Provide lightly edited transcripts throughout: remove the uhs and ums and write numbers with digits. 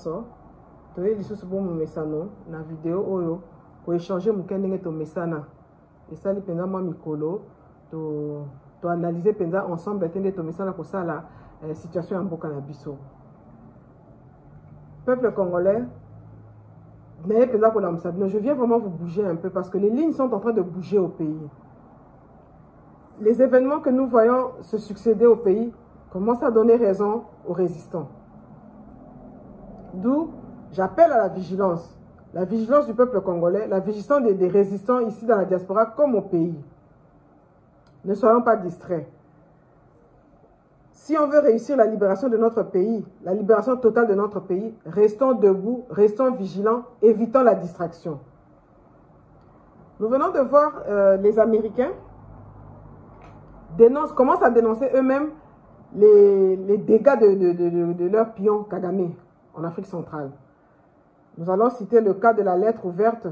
nyonso toye lisusu bo momesano na video oyo ko échanger muke ndenge to mesana esali penza mwa mikolo to analyser penza ensemble tende to mesana ko sala situation ya mboka na biso. Peuple congolais, n'ayez penza ko la msabino, je viens vraiment vous bouger un peu parce que les lignes sont en train de bouger au pays. Les événements que nous voyons se succéder au pays commencent à donner raison aux résistants. D'où j'appelle à la vigilance du peuple congolais, la vigilance des résistants ici dans la diaspora comme au pays. Ne soyons pas distraits. Si on veut réussir la libération de notre pays, la libération totale de notre pays, restons debout, restons vigilants, évitons la distraction. Nous venons de voir les Américains commencent à dénoncer eux-mêmes les dégâts de leur pion Kagame en Afrique centrale. Nous allons citer le cas de la lettre ouverte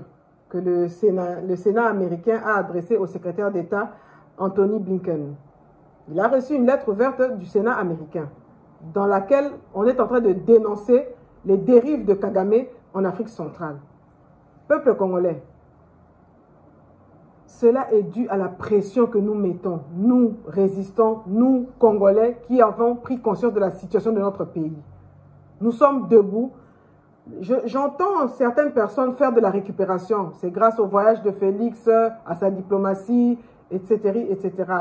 que le Sénat américain a adressée au secrétaire d'État Anthony Blinken. Il a reçu une lettre ouverte du Sénat américain dans laquelle on est en train de dénoncer les dérives de Kagame en Afrique centrale. Peuple congolais, cela est dû à la pression que nous mettons, nous résistants, nous Congolais qui avons pris conscience de la situation de notre pays. Nous sommes debout. J'entends certaines personnes faire de la récupération. C'est grâce au voyage de Félix, à sa diplomatie, etc., etc.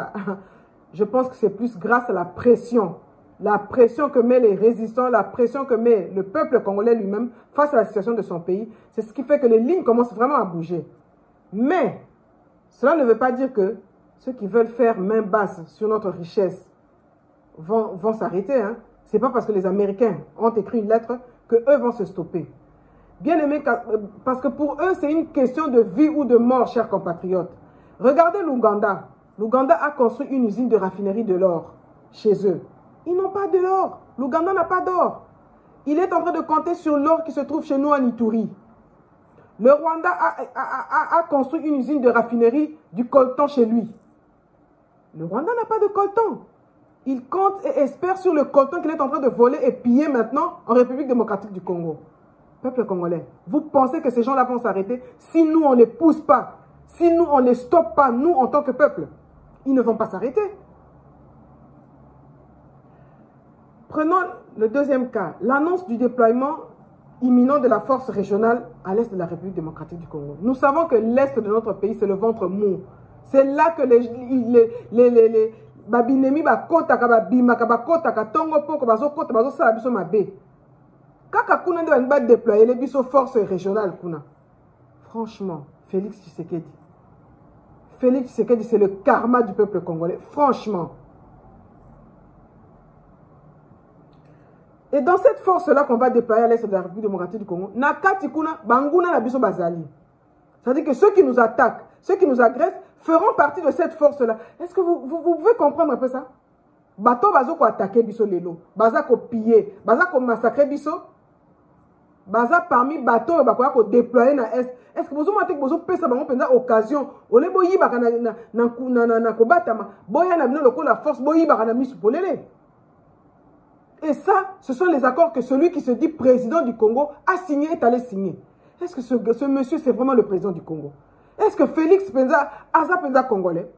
Je pense que c'est plus grâce à la pression que met les résistants, la pression que met le peuple congolais lui-même face à la situation de son pays. C'est ce qui fait que les lignes commencent vraiment à bouger. Mais cela ne veut pas dire que ceux qui veulent faire main basse sur notre richesse vont s'arrêter. Hein. Ce n'est pas parce que les Américains ont écrit une lettre que eux vont se stopper. Bien aimé, parce que pour eux, c'est une question de vie ou de mort, chers compatriotes. Regardez l'Ouganda. L'Ouganda a construit une usine de raffinerie de l'or chez eux. Ils n'ont pas de l'or. L'Ouganda n'a pas d'or. Il est en train de compter sur l'or qui se trouve chez nous en Ituri. Le Rwanda a construit une usine de raffinerie du coltan chez lui. Le Rwanda n'a pas de coltan. Il compte et espère sur le coltan qu'il est en train de voler et piller maintenant en République démocratique du Congo. Peuple congolais, vous pensez que ces gens-là vont s'arrêter si nous, on ne les pousse pas, si nous, on ne les stoppe pas, nous, en tant que peuple? Ils ne vont pas s'arrêter. Prenons le deuxième cas, l'annonce du déploiement imminent de la force régionale à l'est de la République démocratique du Congo. Nous savons que l'est de notre pays, c'est le ventre mou. C'est là que les babinemi bakotaka babimaka bakotaka tongo poko bazokota bazosala biso mabe. Kaka kuna nde ba déployer les biso force régionale kuna. Franchement, Félix Tshisekedi, c'est le karma du peuple congolais. Franchement. Et dans cette force-là qu'on va déployer à l'est de la République démocratique du Congo, nakati kuna banguna na biso bazali. C'est-à-dire que ceux qui nous attaquent, ceux qui nous agressent, feront partie de cette force-là. Est-ce que vous pouvez comprendre un peu ça? Bato bazo ko attaquer biso lelo, baza ko piller, baza ko massacrer biso, baza parmi bato bakoya ko déployer na est. Est-ce que vous avez besoin de faire une occasion? Ole boyi baka na kobatama, boya na bino loko la force, boyi baka na misu polele. Et ça, ce sont les accords que celui qui se dit président du Congo a signé, est allé signer. Est-ce que ce monsieur, c'est vraiment le président du Congo? Est-ce que Félix Penza, Aza Penza congolais,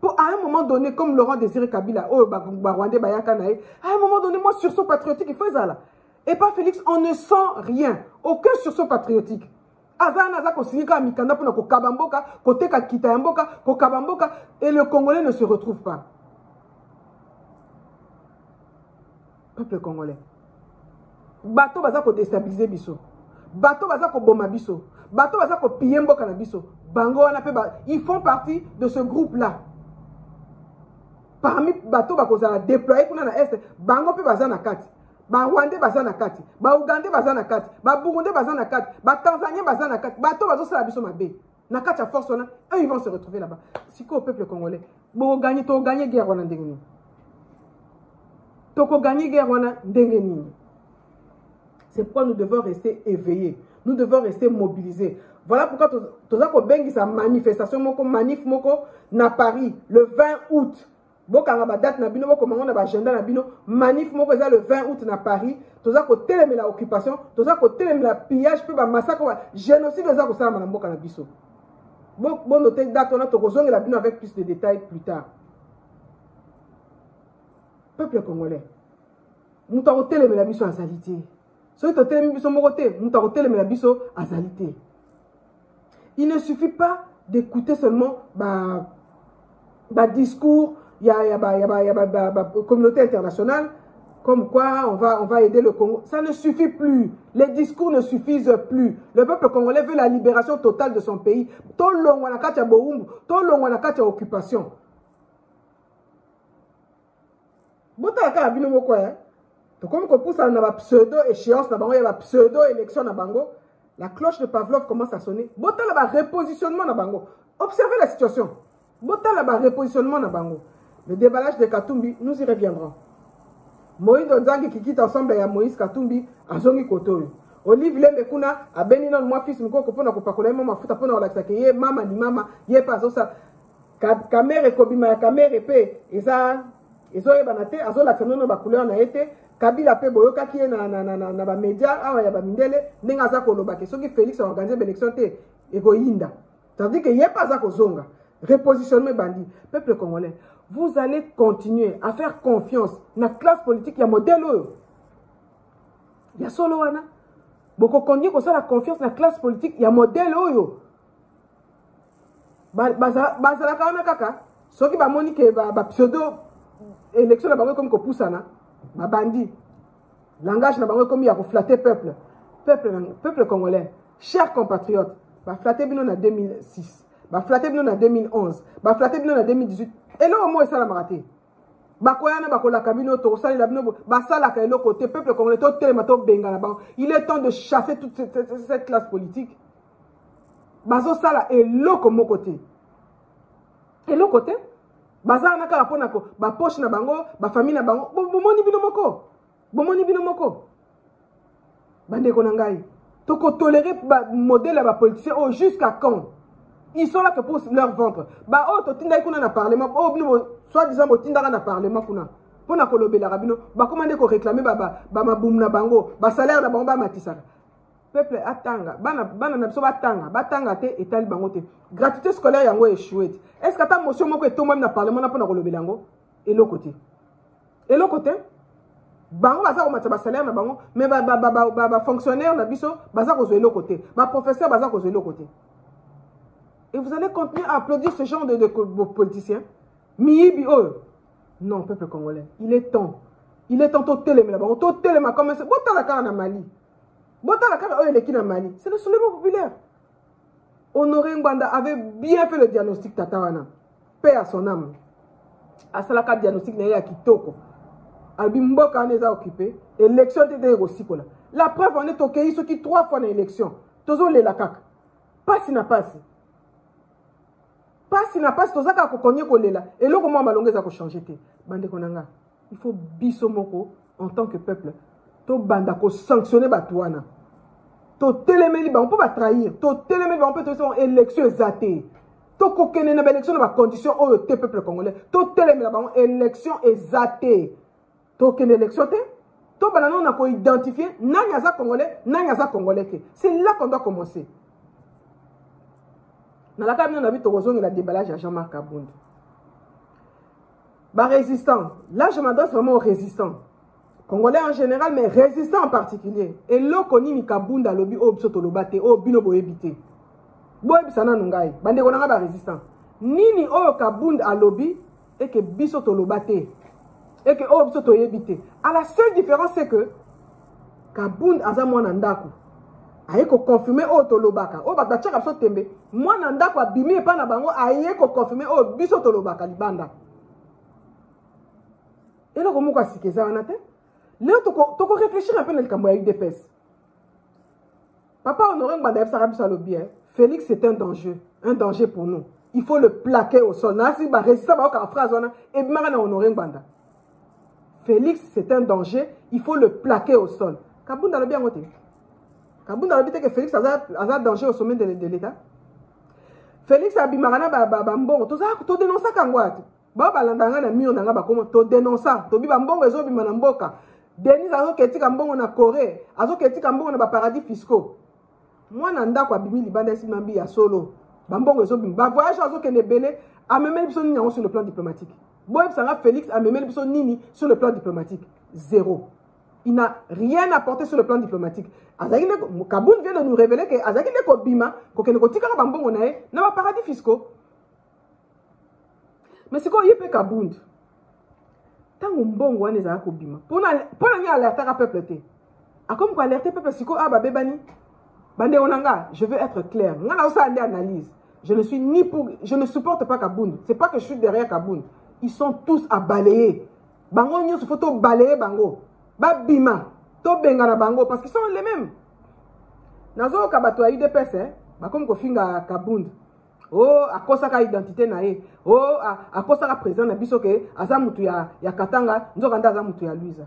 à un moment donné, comme Laurent Désiré Kabila, à un moment donné, moi, sursaut patriotique, il faut ça là. Et pas Félix, on ne sent rien. Aucun sursaut patriotique. Aza Naza ko signé ka mikanda pour ko kabamboka, ko teka kitayamboka, ko kabamboka, et le Congolais ne se retrouve pas. Peuple congolais. Bato baza ko déstabiliser biso. Bato baza ko boma biso. Bato baza ko piller mboka na biso. Bango wana pe ils font partie de ce groupe-là. Parmi bato bako za déployer kuna na est, bango pe baza na kati. Ba Rwandais baza na kati, ba Ougandais baza na kati, ba Burundais baza na kati, ba Tanzaniens baza na kati. Bato bazo sala biso mabe. Na kati ya force wana, eux ils vont se retrouver là-bas. Siko au peuple congolais. Bo gagner to gagner guerre wana ndengeni. Toko gagner guerre wana ndengeni. C'est pourquoi nous devons rester éveillés. Nous devons rester mobilisés. Voilà pourquoi tout ça bengi sa manifestation moko manif moko na Paris le 20 août. bokanga ba date na bino bokomanga na ba agenda na bino manif moko eza le 20 août na Paris toza ko telemela occupation toza ko telemela pillage pe ba massacre ba génocide eza ko sala na mboka na biso bon noter date on a to kozongela bino avec plus de détails plus tard. Peuple congolais muta ko telemela biso azalité so to telemela biso moko te muta ko telemela biso azalité. Il ne suffit pas d'écouter seulement bah discours, il y a communauté internationale, comme quoi on va aider le Congo. Ça ne suffit plus. Les discours ne suffisent plus. Le peuple congolais veut la libération totale de son pays. Tout le monde a une occupation. Comme on pousse à une pseudo-échéance, une pseudo-élection, la cloche de Pavlov commence à sonner. Bota là-bas, repositionnement na bango. Observez la situation. Bota là-bas, repositionnement na bango. Le déballage de Katumbi, nous y reviendrons. Moïse Nzangi qui quitte ensemble à Moïse Katumbi, à Zongi Kotoyo. Olive Lemekuna, à Beninon, moi fils, Miko, Kopona, Kopakola, Mama, Futapona, Olaxake, Mama, ni Mama, Yé pas ça. Kamere, Kobima, Kamere, Pe, et ça, et ça, et Banate, Azo, la Tanono, Bakouleur, na été. Kabila pe boyoka ki na ba média awa ya ba mindele ndinga za kolobake soki Félix a organisé l'élection te egoyinda tandis que yé pas za kozonga repositionnement bandi peuple congolais vous allez continuer à faire confiance na classe politique ya modèle oyo ya solo wana boko kongi ko sala confiance na classe politique ya modèle oyo bazala kana kaka soki ba moni ke ba pseudo élection na bango comme ko poussana ma bandit, langage n'a pas comme il y a pour flatter peuple congolais, chers compatriotes, va flatter bino en 2006, va flatter bino en 2011, va flatter bino en 2018, et là au moins ça l'a raté. Bakoyana bakola kabino to sali la bino ba sala ka elo côté peuple congolais to telema to benga na bango. Il est temps de chasser toute cette classe politique. Bazo sala elo comme côté. Elo côté baza na kala pona ko ba poche na bango ba famille na bango bomoni bino moko bande ko ngai to ko tolérer ba modèle ba politicien oh jusqu'à quand ils sont là que pour leur ventre ba oh to tinda kuna na parlement oh bino soit disant bo tinda na parlement kuna pona ko lobela rabino ba commander ko réclamer ba mabum na bango ba salaire na bango ba matisaka peuple atanga bana na biso batanga te etali bango te gratuité scolaire yango échoué. Est-ce que ta motion moko etomba na parlement na pona kolobela yango eloko te bango baza ko matsa ba salaire na bango mais ba fonctionnaire na biso baza ko zo eloko te ba professeur baza ko zo eloko te et vous allez continuer à applaudir ce genre de politiciens miyibi oyo non peuple congolais il est temps to telema bango to telema comme ça botala kala na Mali botala kala oyo eleki na Mali c'est le soulèvement populaire. Honoré Ngbanda avait bien fait le diagnostic tatawana. Paix à son âme. Asalaka diagnostic na ya kitoko. Albi mboka aneza occupé. Élection te de rosikola. La preuve on est tokeyi ceux qui 3 fois na élection. Tozo le la kaka. Passe na passe. Passe na passe tozaka ko konye ko lela. Et loko mo malongeza ko changer te. Bande konanga. Il faut biso moko en tant que peuple. To banda ko sanctionner batuana. To telemeli ba on peut pas trahir to telemeli ba on peut te faire élection exatée to kokene na élection na condition o te peuple congolais to telemeli ba élection exatée to kene élection te to banana on a ko identifier nani aza congolais te c'est là qu'on doit commencer na la kabine na bi to kozonga la déballage à Jean-Marc Kabund ba résistant là je m'adresse vraiment aux résistants Congolais en général, mais résistants en particulier. Et là, on a Kabunda lobby au biso tolobate, au bino boebite. Boebisana nungai, bande konanga ba résistant. Nini o Kabunda a lobby et que biso tolobate. Et que o biso toyebite. À la seule différence c'est que Kabunda aza mwana ndako. Aye ko confirmer o tolobaka. O ba tchaka biso tembe. Mwana ndako abimi pa na bango aye ko confirmer o biso tolobaka libanda. Et là comment ka sikeza wana te? Là, tu peux réfléchir un peu dans le Cameroun avec des fesses. Papa Honoré Ngbanda Salobi, Félix c'est un danger pour nous. Il faut le plaquer au sol. Félix c'est un danger, il faut le plaquer au sol. Kabunda le bien côté. Kabunda le que Félix a un danger au sommet de l'État. Félix a bimarana bambon, tout ça, tout dénonce kangwat. ba balandanga na mio nanga bakoma to dénoncer to bi ba mbongo ezo bima na mboka Denis azo ketika mbongo na Corée azo ketika mbongo na ba paradis fiscaux moi na ndako abimi libanda esi mambi ya solo ba mbongo ezo bima ba voyage azo kene belé amemeli biso nini sur le plan diplomatique boy sanga Félix amemeli biso nini sur le plan diplomatique zéro. Il n'a rien apporté sur le plan diplomatique. Kabound vient de nous révéler que Azaki ne bima kokene kotika ba mbongo na ye na ba paradis fiscaux. Mais c'est quoi yepé Kabound? Tant mbongo wana ezaka kobima. Pona ni alerter à peuple té. A comme quoi alerter peuple siko ah ba bebani. Bande onanga, je veux être clair. Ngana osa ande analyse. Je ne supporte pas Kabound. C'est pas que je suis derrière Kabound. Ils sont tous à balayer. Bango nyos photo balayer bango. Ba bima. To bengana bango parce qu'ils sont les mêmes. Nazo kabato a eu des pèses hein. Ba comme ko finga Kabound. Oh, à cause de identité nae. Oh, à cause de la présence na biso ke azamutu ya Katanga, nzokanda azamutu ya Luiza.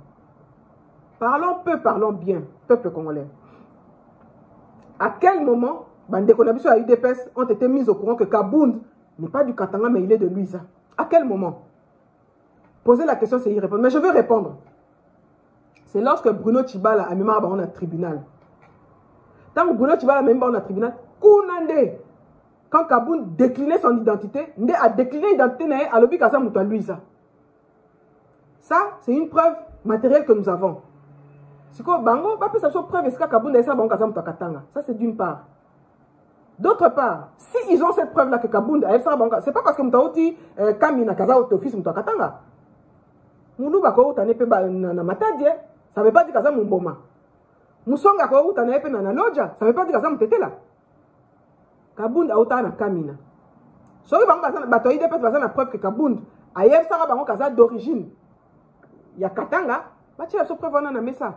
Parlons peu, parlons bien, peuple congolais. À quel moment Bandeko na biso à UDPS ont été mis au courant que Kabound n'est pas du Katanga mais il est de Luiza? À quel moment? Poser la question, c'est y répondre. Mais je veux répondre. C'est lorsque Bruno Tshibala a mis en un tribunal. Tant que Bruno Tshibala a mis en un tribunal, Kounande, quand Kabound déclinait son identité, Ndé a décliné l'identité à l'objet Kasa Mouta Luiza. Ça, c'est une preuve matérielle que nous avons. C'est quoi, Bango, pas plus ça soit preuve, est-ce que Kabound a ça, Bango Kasa Mouta Katanga. Ça, c'est d'une part. D'autre part, si ils ont cette preuve-là que Kabound a ça, c'est pas parce que Mouta Oti, Kamina Kasa Office Mouta Katanga. Moulou Bako Ota Nepe na Matadie, ça veut pas dire Kasa Mumboma. Moussonga Ko Ota Nepe na Lodja, ça veut pas dire Kasa Moutete là. Kabound a autant na Kamina. Soki bango bato ide pesa baza na preuve que Kabound a yeb sara bango kaza d'origine. Ya Katanga, ba tia so preuve na mesa.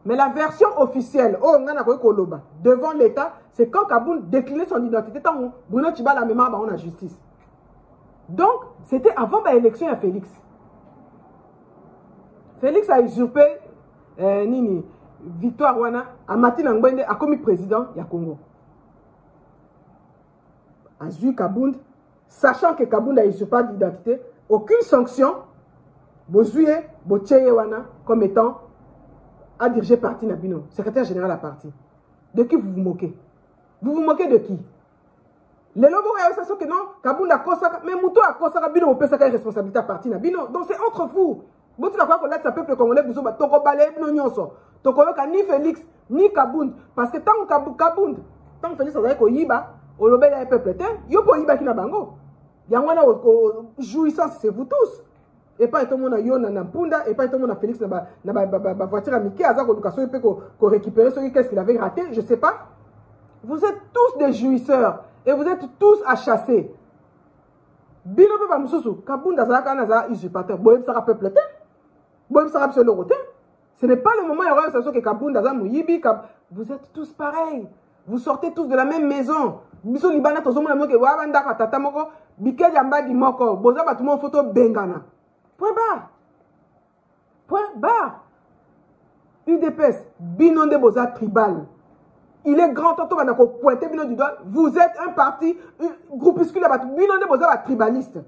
Mais la version officielle, oh ngana ko koloba, devant l'État, c'est quand Kabound déclinait son identité tant Bruno Tshibala mémoire bango na justice. Donc, c'était avant l'élection à Félix. Félix a usurpé nini Victoire Wana a Matina Ngwende a commis président ya Congo. Azu Kabound, sachant que Kabound a usurpé d'identité, aucune sanction, Bozouye, Bocheye Wana, comme étant à diriger parti Nabino, secrétaire général à parti. De qui vous vous moquez? Vous vous moquez de qui? Les lobos ont que non, Kabound a Kosaka, mais Mouto a Kosaka Bino, on peut sa responsabilité à parti Nabino. Donc c'est entre vous. Vous dites quoi qu'on a ce peuple congolais, vous avez Toko Balé, Nonyonso. Toko ni Félix, ni Kabound. Parce que tant que Kabound, tant que Félix a Yiba, au lobby d'un peuple, yo po Yiba qui n'a bango. Yangwana jouissance, c'est vous tous. Et pas tout le monde a Yon na Punda, et pas tout le monde a Félix na voiture à Mickey, à Zako Lukaso, et puis qu'on récupère ce qu'est-ce qu'il avait raté, je sais pas. Vous êtes tous des jouisseurs, et vous êtes tous à chasser. Bino pe ba mususu, Kabound azaka naza usurpateur, boyem sera peuple, boyem sera absolument. Ce n'est pas le moment où il y aura une sensation que Kabound aza muyibi, vous êtes tous pareils. Vous sortez tous de la même maison. Biso libana tozo mona moke wa banda ka tata moko bike jamba di moko boza batu mo photo bengana. Point barre. Point barre. UDPS binonde boza tribal. Il est grand temps bana ko pointer bino du doigt. Vous êtes un parti groupuscule batu binonde boza ba tribaliste.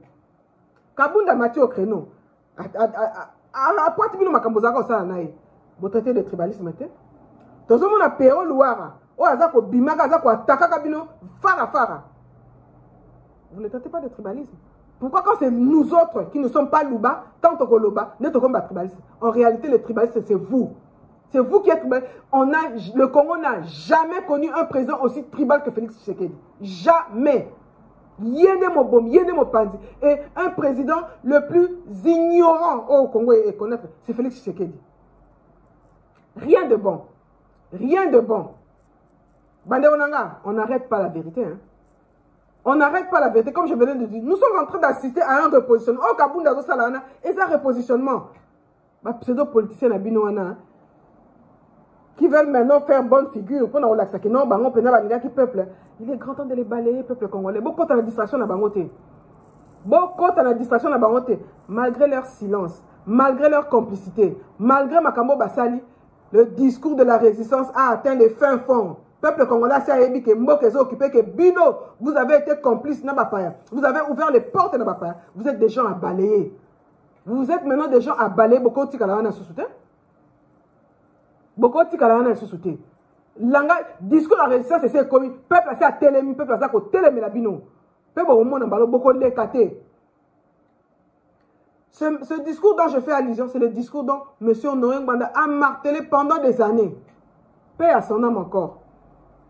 Kabound a mati au créneau. A pointe bino makambo za ko sala nae. Bo traiter de tribalisme te. Tozo mona Péro Louara. Oh, azako bimaka, azako ataka bino, fara. Vous ne traitez pas de tribalisme. Pourquoi quand c'est nous autres qui ne sommes pas Louba, tant que Loba, ne sommes pas tribalisme? En réalité, le tribalisme, c'est vous. C'est vous qui êtes tribal. Le Congo n'a jamais connu un président aussi tribal que Félix Tshisekedi. Jamais. Yéné Mobom, Yéné Mopandi. Et un président le plus ignorant au Congo et connaître, c'est Félix Tshisekedi. Rien de bon. Rien de bon. Bande Onanga, on n'arrête pas la vérité. Hein. On n'arrête pas la vérité. Comme je venais de dire, nous sommes en train d'assister à un repositionnement. Oh, Kabound Azo Salana, et ça repositionnement. Pseudo-politiciens Nabinoana, qui veulent maintenant faire bonne figure. Pour nous laxer, non, bango pena baliga qui peuple. Il est grand temps de les balayer, peuple congolais. Beaucoup de la distraction na bangote. Beaucoup de la distraction na bangote. Malgré leur silence, malgré leur complicité, malgré Makambo Basali, le discours de la résistance a atteint les fins fonds. peuple congolais a ébi que Mboka est occupé, que Bino, vous avez été complice, vous avez ouvert les portes, vous êtes des gens à balayer. Vous êtes maintenant des gens à balayer, beaucoup de Tikalana sous-souté. Beaucoup de Tikalana sous-souté. Discours à résistance, c'est commis. Peuple a à télémi, peuple a à télémi la Bino. Peuple au monde, beaucoup de l'écaté. Ce discours dont je fais allusion, c'est le discours dont M. Honoré Ngwanda a martelé pendant des années. Paix à son âme encore.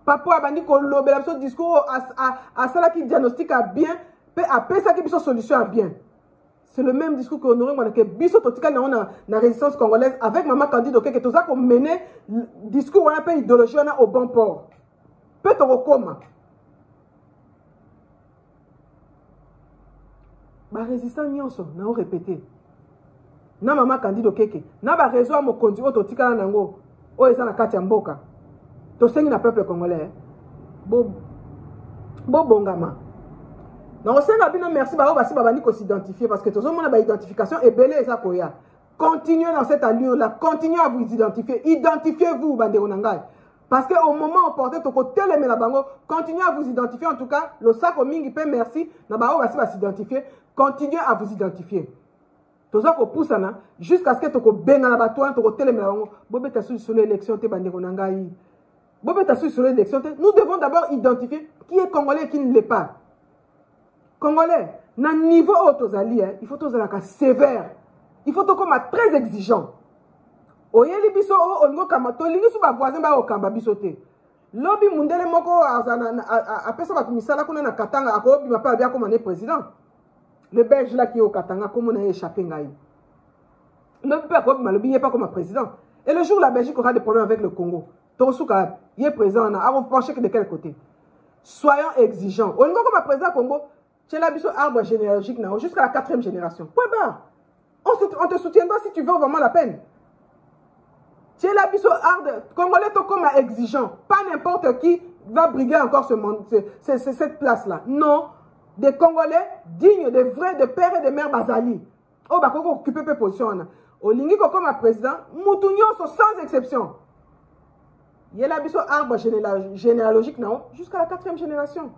Papa a bandi kolobe la ce discours à cela qui diagnostique à bien, paix à paix ça qui une solution à bien. C'est le même discours que Honoré Ngwanda que biso totika na résistance congolaise avec maman Candido que tout ça qu'on mené discours on a pas idéologie on a au bon port. Peut on recoma. Ba résistant nyonso na o répéter. Na maman Candido keke, na ba réseau mo kondi o totika na nango. O eza na kati ya mboka. To sengi na peuple congolais. Bo bongama. Na osenga bino merci ba basi babani ko s'identifier parce que tozo mona ba identification et belé eza koya. Continuez dans cette allure là, continuez à vous identifier. Identifiez-vous bandeko nangai. Parce que au moment opportun to ko teleme la bango, continuez à vous identifier en tout cas, le sako mingi pe merci na ba basi ba s'identifier, continuez à vous identifier. Tozo ko poussana jusqu'à ce que to ko benga na batouan to ko teleme la bango, bobeta sur l'élection te bandeko nangai. Sur l'élection, nous devons d'abord identifier qui est congolais et qui ne l'est pas. Congolais, dans le niveau autosali, il faut tous être sévère. Il faut être très exigeant. Oyeli biso o ongo kama to lingi su ba voisin ba o kamba biso te. Lobi mundele moko apesa ba misala kuna na Katanga akobi mapa bia comme président. Le Belge là qui est au Katanga comme on a échappé ngai. Lobi pas comme lobi pas comme président. Et le jour où la Belgique aura des problèmes avec le Congo, Tosuka, il est présent, on a penché de quel côté? Soyons exigeants. Au niveau comme président Congo, tu as l'habitude arbre généalogique jusqu'à la 4e génération. Point barre. On te soutiendra si tu veux vraiment la peine. Tu as l'habitude arbre congolais comme exigeant. Pas n'importe qui va briguer encore cette place-là. Non. Des Congolais dignes, de vrais, de pères et de mères Bazali. Oh, bah, qu'on occupe peu position. Au Lingi comme président, Moutounion sont sans exception. Il y a l'habitude arbre généalogique jusqu'à la 4e génération.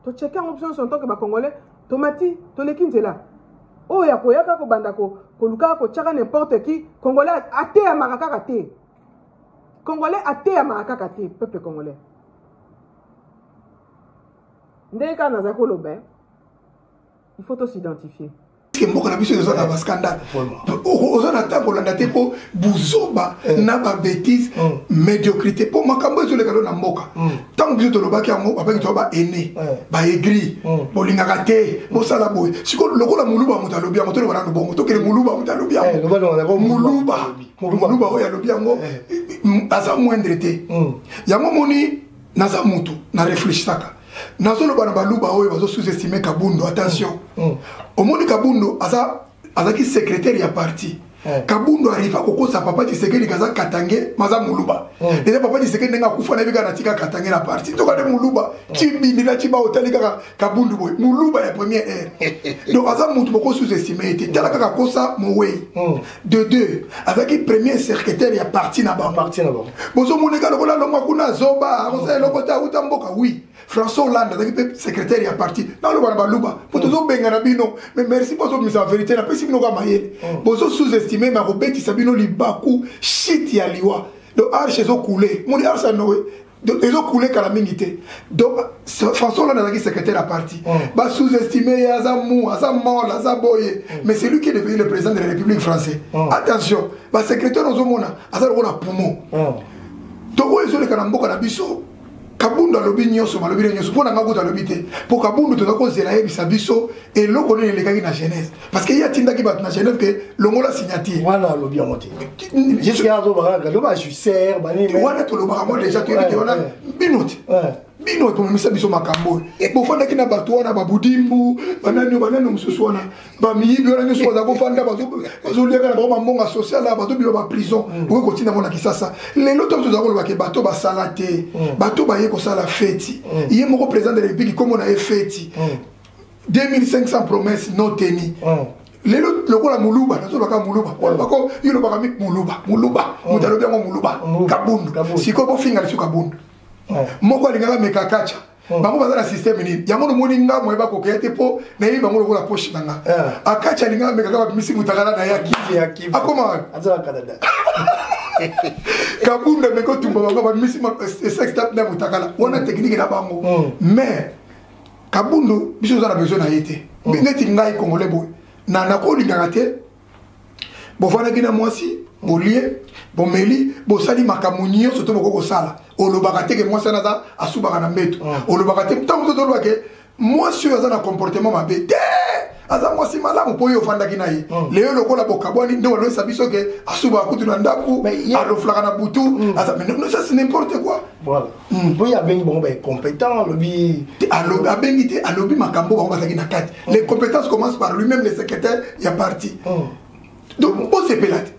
Tu checkes en option son temps que les Congolais, Tomati, Tolekin, là. Oh, il y a Koyaka, Bandako, Koluka, Kochaka, n'importe qui. Congolais, athée à Marakakate. Congolais, athée à Marakakate, peuple congolais. Dès qu'on a un il faut s'identifier. Que moko na biso ezana ba scandale ozana tambo la ndate po buzoba na ba bêtise médiocrité po makambo ezole kalo na mboka tant biso to lobaki yango ba to ba aîné ba aigri bolingaka te bo sala boy siko lokola muluba muta lobi yango to le bana bongo to kele muluba muta lobi yango muluba oya lobi yango asa moindre te yango moni naza mutu na réfléchissaka nazolo bana baluba oyo bazo sous-estimer Kabundo attention omoni Kabundo azaki secrétaire ya parti Kabundo arrive kokosa papa Tshisekedi kaza Katange maza muluba déjà papa Tshisekedi nenga kufa na bika na tika Katange na parti to ka de muluba chibindi na chiba hôtel kaka Kabundo boy muluba ya première heure donc aza mutu boko sous-estimer était tala kaka kosa mowe de deux avec premier secrétaire ya parti na ba bozo monika lokola longwa kuna zoba kosa lokota utamboka oui François Hollande secrétaire ya parti na lo bana baluba pour toujours benga na bino mais merci pour votre vérité na pesi bino ka mayele bozo sous-estimer ma robeti sabino libaku shit ya liwa donc arche zo couler mon arche noé donc ils ont coulé kala mingité donc François Hollande a secrétaire à parti ba sous-estimer Azamou Azamol Azaboye mais c'est lui qui est devenu le président de la République française attention ba secrétaire ozomona azalona poumon donc ils ont le kanamboka na biso Kabundo alobi nyonso malobi nyonso pona ngakota alobi te po Kabundo toza ko zela yebisa biso et loko ne lekaki na jeunesse parce que ya tindaki bat na jeunesse que longola signature wana alobi amote jusqu'à zo baraka lo ba juicer bani wana to lo baramo déjà to yeki wana binoti bino to misa biso makambo bo fanda kina bato wana babudimbu banani mususu wana ba miyibi wana nyonso za ko fanda bazo leka na ba mbonga social la bato biba ba prison ko kotina mona kisasa lelo to toza ko ba ke bato ba salate bato ba ye ko sala fête il est mon président de la République comme on a fête 2500 promesses non tenues lelo lokola muluba nazo baka muluba bako yilo baka muluba mutalo byango muluba Kabundo siko bo finga su Kabundo moko alingaka meka kacha bango baza na système nini yango nomoni nga mo eba kokeya te po na yebi bango lokola poche nanga akacha alingaka meka kaka bimisi mutakala na yaki akoma azala Canada kabunda meko tumba bango bimisi sex tap na mutakala wana technique na bango mais kabundu biso za na besoin na yete neti ngai congolais boy na ko lingaka te bo fana kina mwasi bolie bomeli bosali makamunyo surtout boko sala olobaka te ke mwasi na asubaka na mbeto olobaka te tango to lobaka mwasi oza na comportement mabe te aza mwasi malamu po yo fanda kina ye leo lokola bokabwani ndo walo sabiso ke asubaka kutu na ndaku aloflaka na butu asa mais non ça c'est n'importe quoi voilà bo ya bengi bon compétent lobi abengi te alobi makambo bango bataki na kati les compétences commencent par lui-même le secrétaire ya parti donc on s'est pelate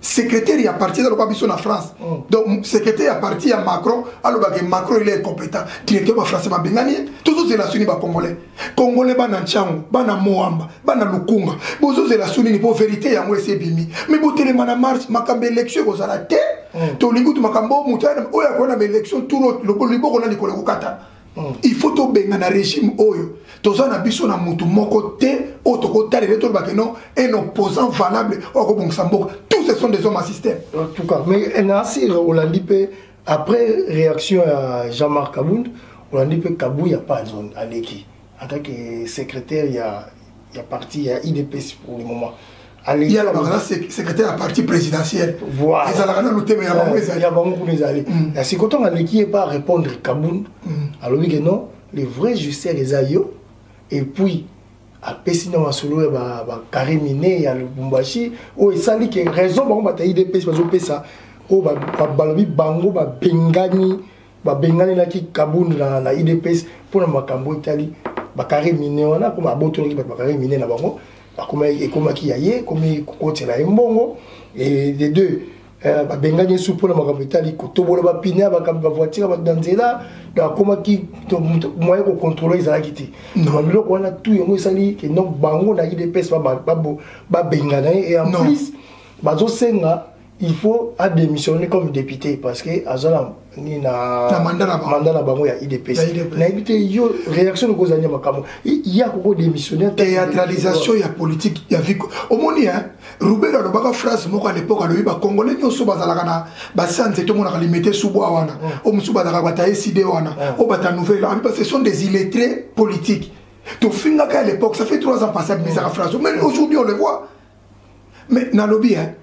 secrétaire il a parti dans le papier en France donc secrétaire a parti à Macron alors que Macron il est compétent directement français ma bengani tous les relations ba congolais bana nchangu bana moamba bana lukunga bozo la suni pour vérité ya moi c'est bimi mais bo télé mana marche makambe élection ko sala te to lingutu makambo mutana oya ko na élection tout le liboko na likolo ko kata il faut to benga na régime oyo toza na biso na mutu moko te otoko talele to ba que non un opposant valable oko bongsambo tous ce sont des hommes à système en tout cas mais Nassir Olandipe après réaction à Jean-Marc Kabound Olandipe Kabou ya pas zone aleki en tant que secrétaire il y a parti il y a IDPS pour le moment il y a la secrétaire à parti présidentiel voilà ils allaient nous témoigner il y a beaucoup les aller la secrétaire aleki est pas répondre Kabound alors oui que non les vrais justiciers les ayo et puis à Pessina Masolo ba carré miné ya Lubumbashi o esali que raison bango batayi de pesa bazo pesa o ba balobi bango ba bengani la ki Kabound na IDPS pour na makambo itali ba carré miné wana ko ba botolo ki ba carré miné na bango ba koma e koma ki yaye komi kokotela mbongo et les deux ba bengani sou pour na makambo itali ko tobola ba pina ba kam ba voiture ba danzela da koma ki to moyen ko contrôler za kiti non mais on a tout yango sali que non bango na IDPS ba bengana et en plus bazo senga il faut à démissionner comme député parce que azala ni na mandat na bango ya IDPS na éviter yo réaction ko zanya makamo il y a ko démissionner théâtralisation ya politique ya vie au moni hein Roubert le baka phrase moko à l'époque le ba congolais nyoso bazalaka na ba santé to mona ka limiter subo wana o musuba da ka ta décider wana o bata nouvelle parce que ce sont des illettrés politiques to finga à l'époque ça fait 3 ans passé mais ça phrase mais aujourd'hui on le voit mais na lobby hein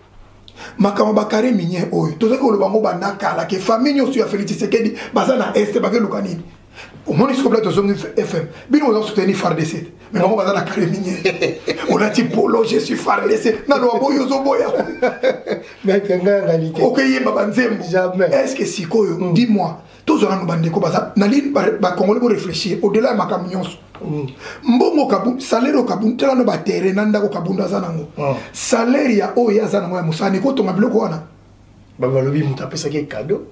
makama bakare minye oyo tozaki oloba ngo banakala ke famille nyonso ya Félix Tshisekedi baza na este bakeluka nini omoni sikola tozongi FM bino oza soutenir FARDC mais bango baza na kare minye olati polo je suis FARDC na loa boyo ozoboya mais kenga ngalité okeyemba banzembo est-ce que sikoyo dis-moi tozona no bandeko baza na ligne ba congolais bo réfléchir au-delà ya makambo nyonso mbongo Kabound salaire au Kabound tela no ba terrain na ndako Kabound azana ngo salaire ya oyo azana mo ya musani ko tonga biloko wana ba balobi mutapesa ke cadeau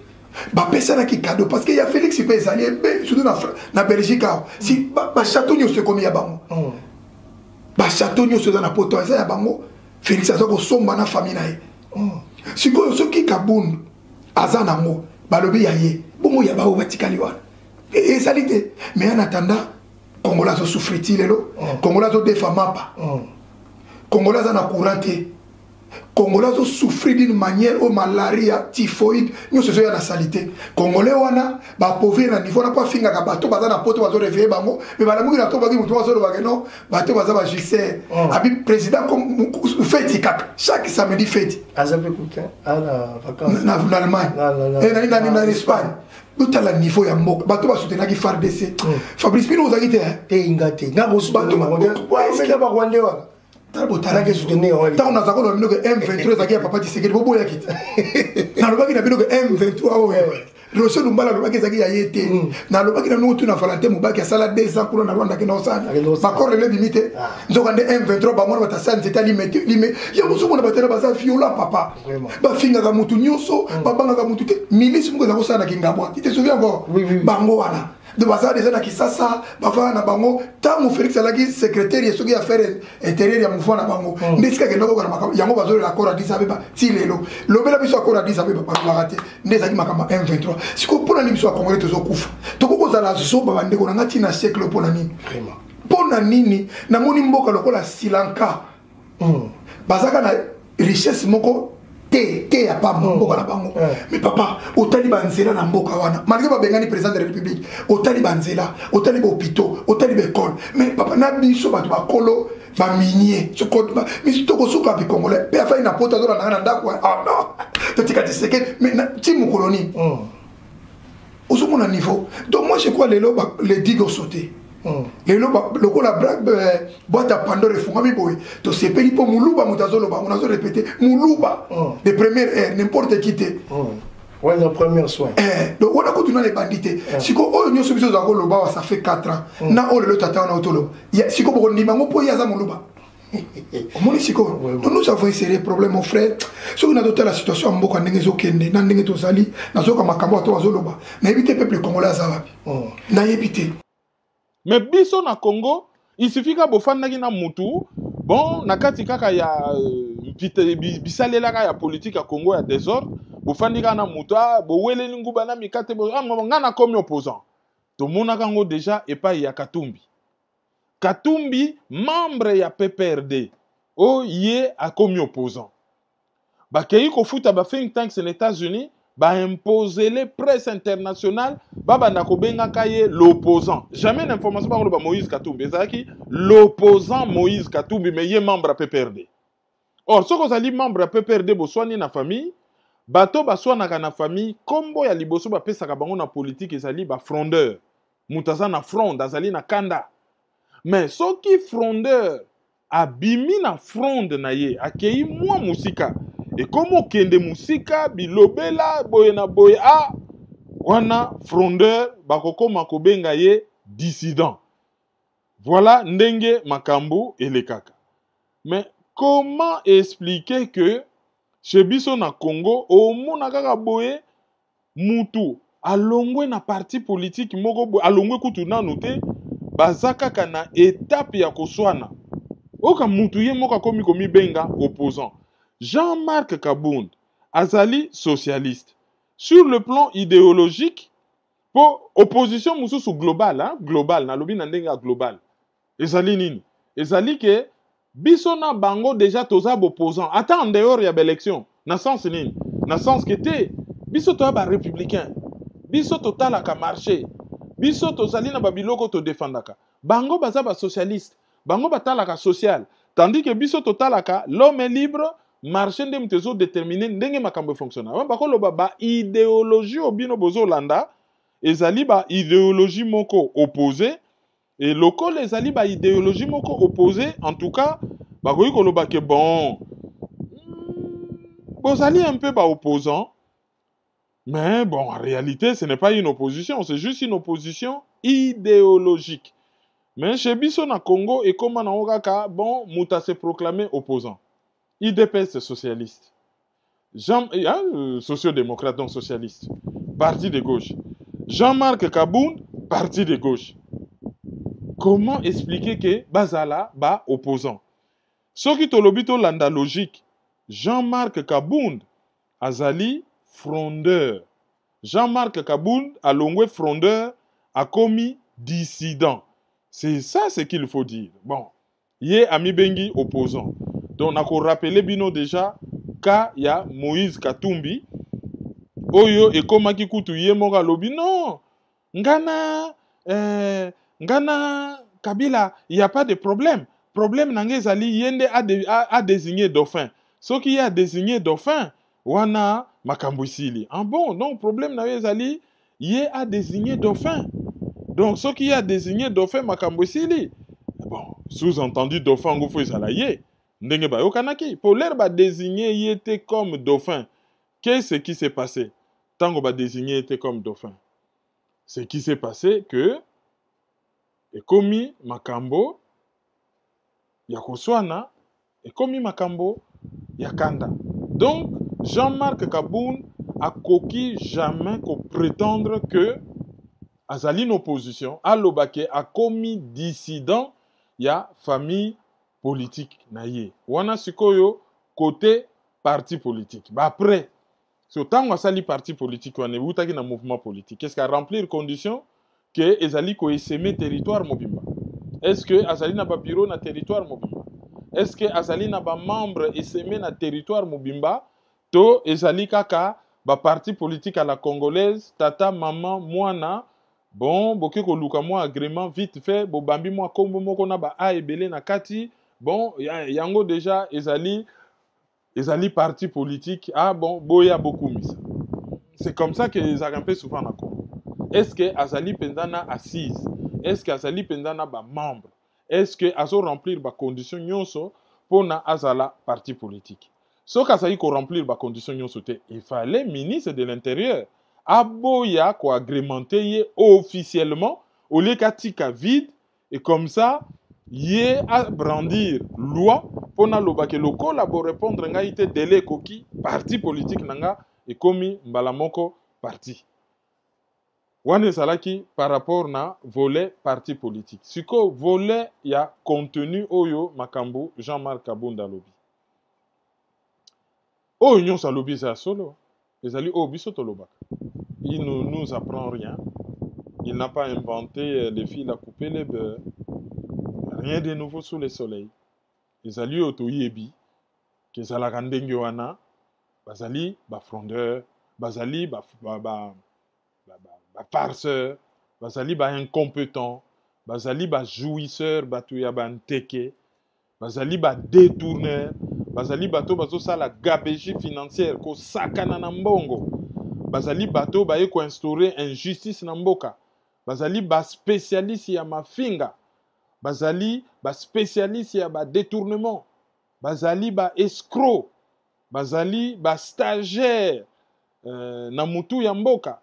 ba pesa na ki cadeau parce que ya Félix peut aller surtout na Belgique si ba château nyonso komi ya bango ba château nyonso na poto ya bango Félix azako somba na famille na ye sikoyo soki Kabound azana ngo balobi ya ye bongo ya bawo batikali wana et salité mais en attendant Congolais ont souffert-il Congolais ont défendu pas Congolais ont couranté Congolais ont souffert d'une manière au malaria typhoïde nous se sommes la salité Congolais wana ba pauvre na niveau na pas finga ka bato baza na poto bazo réveiller bango mais bala mugi na to bagi muto bazo ba non bato baza ba JC abi président comme fête cap chaque samedi fête azabe kuta ala vacances na Allemagne et na Espagne tout à la niveau ya mboka bato ba soutenir ki FARDC Fabrice Pino ozaki te te ingate nga bo bato ba ba kwande wala Tala que soutenir tant on a zakolo bino que M23 zaki ya papa Tshisekedi bobo ya kiti na lobaki na bino que M23 oyo Rocher Lumbala lobaki zaki ya yete na lobaki na nutu na Valentin Mubaki ya sala 200 kuna na Rwanda kina osana bakor le limité nzoka nde M23 ba mona batasani c'est limité ya musu mona batela baza viola papa ba finga ka mutu nyoso ba banga ka mutu te milice muko za kosana kingabwa tu te souviens encore bango wana de bazar déjà na Kisasa bava na bango tango Félix alaki secrétaire et soki affaire intérieure ya mouvement na bango ndesika ke ndoko na makamba yango bazo la accord Addis Abeba ti lelo lobela biso accord Addis Abeba pa marate ndezaki makamba M23 siko pona ni biso a Congolais tozo kufa toko za zoba bandeko na ngati na siècle pona nini pona nini na moni mboka lokola Sri Lanka bazaka na richesse moko te ya pas mboka na bango mais papa otali banzela na mboka wana malgré ba bengani président de la République otali banzela otali ba hôpitaux otali ba école mais papa na biso ba kolo ba minier ce code ba mais to ko suka bi congolais pe afa ina pota dola na ndako ah non to tika tiseke mais ti mu colonie au mon niveau donc moi je crois les digues sauter les lokola boîte à Pandore fungami boy to sepeli po muluba mutazolo ba on a répété muluba de première ère n'importe qui te ouais la première soin donc on a continué les bandites siko o nyo sobiso za ko loba ça fait 4 ans na o le tata na otolo siko bo ndima ngo po ya za muluba Mon siko nous avons essayé problème mon frère ce qu'on a doté la situation mboka ndenge zokende na ndenge tozali na zoka makambo to azoloba na éviter peuple congolais azawapi na éviter. Mais biso na Congo, il suffit que bofandaki na mutu, bon, na kati kaka ya bisalelaka ya politique ya Congo ya désordre, bofandika na mutu, bo wele nguba na mikate bo, ngana komi opposant. To monaka ngo déjà epai ya Katumbi. Katumbi, membre ya PPRD, o ye a komi opposant. Ba kei ko futa ba think tanks aux États-Unis, ba imposer les presse internationale baba nakobenga kaye l'opposant. Jamais d'information par ba Moïse Katumbi ezaki l'opposant Moïse Katumbi mais il est membre à PPRD. Or ce qu'on ali membre à PPRD bo soigner na famille bato ba soinaka na famille kombo ya liboso ba pesaka bango na politique ezali ba frondeur. Mutaza na front azali na kanda. Mais soki frondeur abimi na fronde na ye akei mwa musika et comment kende musika bilobela boye na boye a wana frondeur bakoko makobenga ye dissident. Voilà ndenge makambo elekaka. Mais comment expliquer que chez biso na Congo au mona kaka boye mutu alongwe na parti politique moko boye alongwe kutu nanu te bazaka kana étape ya koswana oka mutu ye moka komi benga opposant. Jean-Marc Kabound, azali socialiste. Sur le plan idéologique, pour opposition mususu global, hein, global, na lobi nandenga global. Ezali nini? Ezali ke biso na bango déjà toza opposant. Attends en dehors ya élection. Na sens nini? Na sens que te biso toza ba républicain. Biso totalaka marché. Biso tozali na babiloko to défendaka. Bango baza ba socialiste. Bango batalaka social. Tandis que biso totalaka l'homme est libre. Marché ndem tezo déterminé ndenge makambo fonctionne. Bakolo ba idéologie obino bozo landa ezali ba idéologie moko opposée et local ezali ba idéologie moko opposée en tout cas bakoyi koloba ke bon bozali un peu ba opposant mais bon en réalité ce n'est pas une opposition c'est juste une opposition idéologique mais chez biso na Congo et comme na okaka bon muta se proclamer opposant. IDPS socialiste. Sociodémocrate, donc socialiste. Parti de gauche. Jean-Marc Kabound, parti de gauche. Comment expliquer que Bazala ba opposant? Ce qui tolobito landa logique. Jean-Marc Kabound, azali frondeur. Jean-Marc Kabound, a longwe frondeur, a commis dissident. C'est ça ce qu'il faut dire. Bon. Yé ami bengi opposant. Donc, on a rappelé bino déjà ka ya Moïse Katumbi. Oyo et comment ki kutu ye moga lobi non. Ngana Kabila, il n'y a pas de problème. Problème nange zali yende a désigné dauphin. Ce qui a désigné dauphin, wana makambo isili. Ah bon, donc problème nange zali ye a désigné dauphin. Donc ce qui a désigné dauphin makambo isili. Bon, sous-entendu dauphin ngofo ezalaye. Ndenge ba yokanaki pour l'air ba désigner y était comme dauphin. Qu'est-ce qui s'est passé? Tango ba désigner était comme dauphin. Ce qui s'est passé que ekomi makambo ya koswana ekomi makambo ya kanda. Donc Jean-Marc Kabound a coquille jamais qu'on prétendre que azali une opposition, alobake a commis dissident, ya famille politique na ye. Wana sikoyo côté parti politique. Bah après, so tango asali parti politique wana butaki na mouvement politique. Qu'est-ce qu'à remplir condition que ezali ko eseme territoire mobimba? Est-ce que azali na ba bureau na territoire mobimba? Est-ce que azali na ba membre eseme na territoire mobimba? To ezali kaka ba parti politique à la congolaise, tata, maman, mwana, bon, boke ko luka mo agrément vite fait, bo bambi mo kombo moko na ba a ebele na kati, bon, yango déjà ezali parti politique, ah bon, boya beaucoup misa. C'est comme ça que les Arampés souvent na Congo. Est-ce que azali pendana assise? Est-ce que azali pendana ba membre? Est-ce que azo remplir ba condition nyonso pour na azala parti politique? Ce qu'azali ko remplir ba condition nyonso te, il fallait ministre de l'Intérieur aboya ko agrémenter officiellement au lieu katika vide et comme ça yé à brandir loi pour na lobake loko labo répondre nga ite délai koki parti politique nanga et komi mbalamoko parti. Wane salaki par rapport na volet parti politique. Siko volet ya contenu oyo makambu Jean-Marc Kabunda lobi. Oh union sa lobi c'est solo. Ezali obiso to lobaka. Il ne nous apprend rien. Il n'a pas inventé les fils à couper les beurs. Rien de nouveau sous le soleil. Ezali otoyebi. Kezala kandenge wana. Bazali ba frondeur. Bazali ba farceur. Bazali ba incompétent. Bazali ba jouisseur. Batuya ba nteke. Bazali ba détourneur. Bazali bato bazo sala gabegie financière. Ko sakana na mbongo. Bazali bato baye ko instaurer injustice na mboka. Bazali ba spécialiste ya mafinga. Bazali ba spécialiste ya ba détournement. Bazali ba escroc. Bazali ba stagiaire na mutu ya mboka.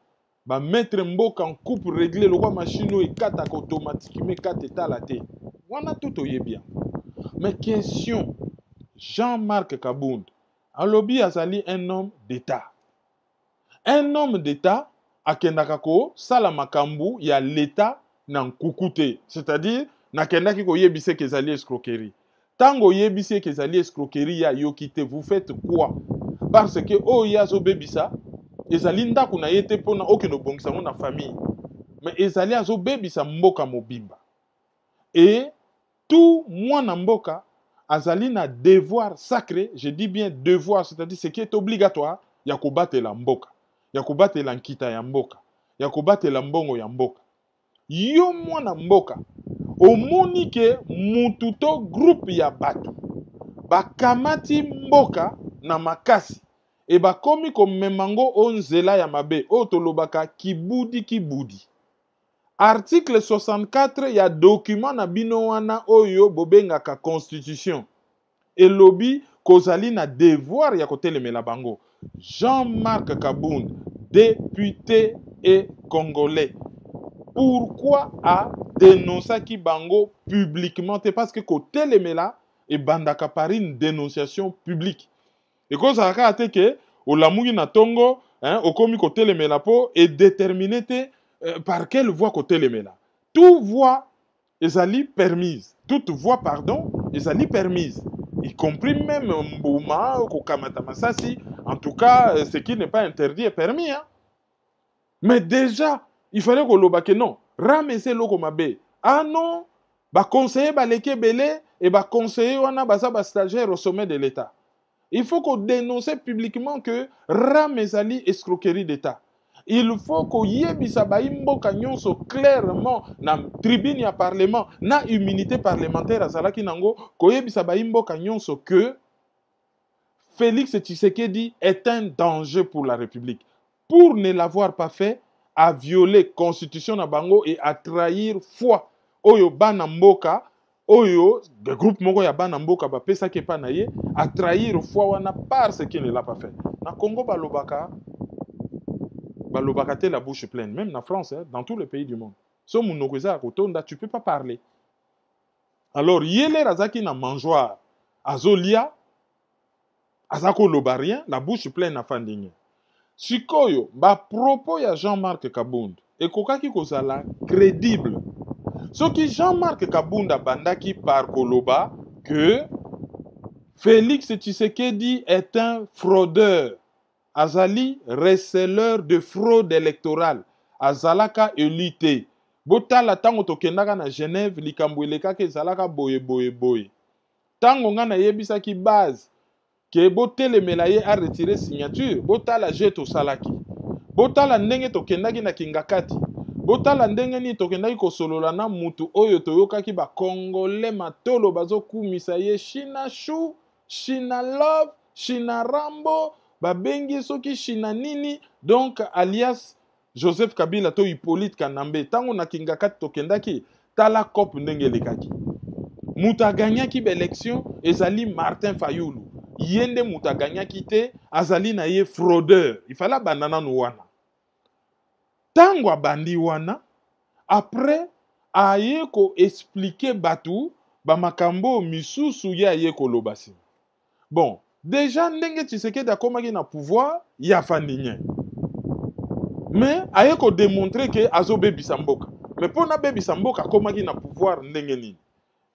Ba mettre mboka en coupe réglé le roi machine et kata automatiquement kata etala te. Wana tout oyebia. Mais question Jean-Marc Kabunda alobi azali un homme d'État. Un homme d'État akendaka ko sala makambu ya l'État na nkukute. C'est-à-dire nakendaki ko yebise kezali escroquerie. Tango yebise kezali escroquerie ya yokite, vous faites quoi? Parce que o yazo bebisa ezali ndako na yete pona okeno bongisa na famille. Mais ezali azo bebisa mboka mobimba. Et tout mwana mboka azali na devoir sacré, je dis bien devoir, c'est-à-dire ce qui est obligatoire, ya kobate la mboka, ya kobate la nkita ya mboka, ya kobate la mbongo ya mboka. Yo mwana mboka, omoni ke mututo groupe ya batu, bakamati mboka na makasi, e bakomi komemango onzela ya mabe, otolobaka kibudi kibudi. Article 64 ya document na bino wana oyo bobengaka constitution. Et lobby kozali na devoir ya kotelemela bango. Jean-Marc Kabunda, député et congolais. Pourquoi a dénoncé ki bango publiquement? Parce que kotelemela e bandaka par une dénonciation publique. Et kozaka ate ke olamugi na tongo, okomi kotelemela po et déterminé te par quelle voie côté les mena. Toute voie ezali permise. Toute voie, pardon, ezali permise. Y compris même Mbouma, Kokamata Masasi. En tout cas, ce qui n'est pas interdit est permis. Hein? Mais déjà, il fallait que l'obake non. Ramese lokomabe. Ah non, ba conseiller ba leke belé et ba conseiller wana basa ba stagiaire au sommet de l'État. Il faut qu'on dénonce publiquement que Ramesali escroquerie d'État. Il faut qu'on yebisa ba imboka nyonso clairement na tribune ya parlement na immunité parlementaire azalaki nango ko yebisa ba imboka nyonso que Félix Tshisekedi est un danger pour la République. Pour ne l'avoir pas fait, a violé constitution na bango et a trahir foi oyo bana mboka oyo de groupe moko ya bana mboka ba pesa ke pa na ye a trahir foi wana parce qu'il ne l'a pas fait. Na Congo balobaka te la bouche pleine, même en France, hein, dans tous les pays du monde. Si tu ne peux pas parler. Alors, yele razaki na mangeoire, azolia, azako lobarien, la bouche pleine à fandingue. Sikoyo, ba propos ya Jean-Marc Kabunda, ekokaki kozala crédible. Ce qui Jean-Marc Kabunda bandaki par koloba que Félix Tshisekedi est un fraudeur. Azali receleur de fraude électorale. Azalaka élité. Botala tango tokendaka na Genève likambo elekaka ezalaka boye boye boye. Tango nga na yebisaki base ke botelemela ye a retirer signature, botala jeto salaki. Botala ndenge tokendaki na Kingakati. Botala ndenge ni tokendaki kosolola na mutu oyo toyokaki ba Congolais matolo bazokumisa ye China Chou, China Love, China Rambo, babengi soki China nini, donc alias Joseph Kabila to Hippolyte Kanambe. Tango na Kingakati tokendaki, tala cop ndenge lekaki. Muta ganyaki ba élection ezali Martin Fayulu. Yende muta ganyaki te azali na ye fraudeur. Il fallait banana nou wana. Tango bandi wana, après aye ko expliquer batu ba makambo misusu ya aye ko lobasi. Bon, déjà ndenge Tshisekedi akomaki na pouvoir ya fandinye. Mais aye ko démontrer que azo bebi samboka. Mais pour na bebi samboka akomaki na pouvoir ndenge nini.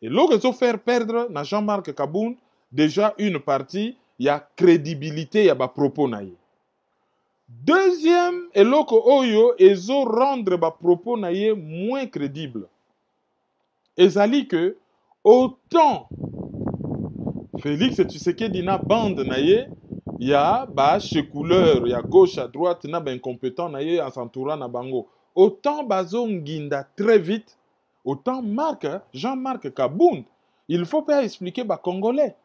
Et l'autre zo faire perdre na Jean-Marc Kabund déjà une partie ya crédibilité ya ba propos na ye. Deuxième, eloko oyo ezo rendre ba propos na ye moins crédible. Ezali que autant Félix Tshisekedi na bande na ye, ya ba checouleur, ya gauche à droite na ba incompétent na ye en s'entourant na bango. Autant bazo nginda très vite, autant Jean-Marc Kabund, il faut pas expliquer ba Congolais.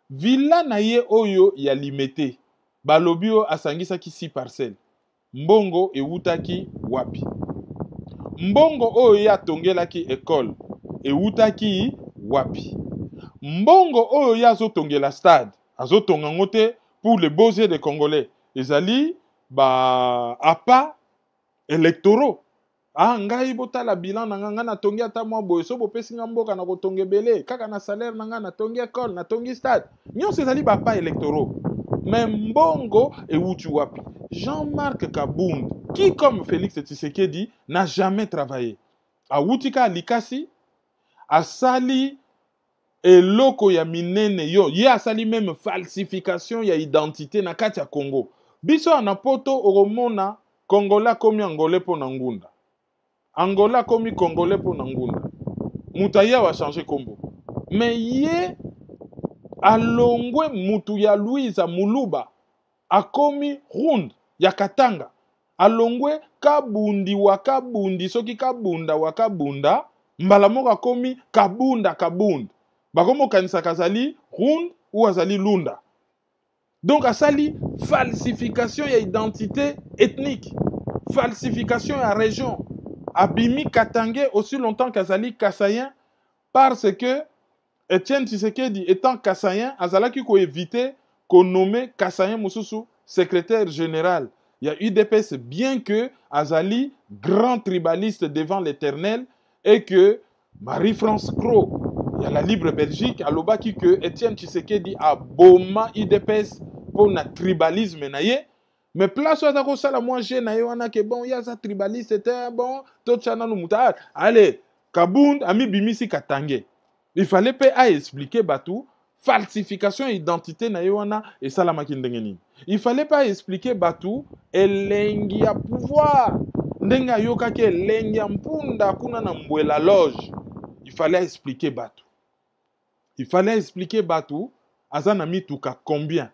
Villa na ye oyo ya limité. Balobio asangisaki 6 parcelles. Mbongo eutaki wapi. Mbongo oyo ya tongelaki école. Eutaki wapi. Mbongo oyo ya zotongela stade. Azotonga ngote pour les beaux-yeux des Congolais. Ezali ba apa électoraux. Ah ngai botala bilan na nga na tongi ata mwa boye so bopesi nga mboka na kotonga ebele kaka na salaire na nga na tongi école na tongi stade. Nyonso ezali ba apa électoraux. Mais Mbongo et wapi. Jean-Marc Kabund, qui comme Félix Tshisekedi n'a jamais travaillé. A Wutika Likasi, a sali et loko ya minene yo, ye a sali même falsification ya identité na kati ya Congo. Biso anapoto oromona Kongola komi Angolais po nangunda. Angola komi Congolais po nangunda. Mutaya wa changer kombo. Mais ye alongwe mutu ya Louisa Muluba akomi Rund ya Katanga alongwe kabundi wa kabundi soki kabunda wa kabunda mbala moko akomi kabunda kabund bakomo kanisa kazali Rund ou azali Lunda. Donc asali falsification ya identité ethnique, falsification ya région. Abimi Katangé aussi longtemps qu'azali Kassayen parce que Etienne Tshisekedi étant Kassayen, azalaki ko éviter qu'on nomme Kassayen Moussousou secrétaire général. Il y a UDPS bien que Azali grand tribaliste devant l'Éternel et que Marie-France Cros, il y a la Libre Belgique, à l'obaki que Etienne Tshisekedi a boma UDPS pour na tribalisme naye. Mais place où azako sala moi j'ai naye wana que bon il y a ça tribaliste était bon tout chana no muta. Allez, Kabund ami bimisi Katangé. Il fallait pas expliquer Batou, falsification identité na yoana et salamaki ndengeni. Il fallait pas expliquer Batou, elengi ya pouvoir. Ndenga yoka ke elengi ya mpunda kuna na mbwela loge. Il fallait expliquer Batou. Il fallait expliquer Batou, azana mituka combien?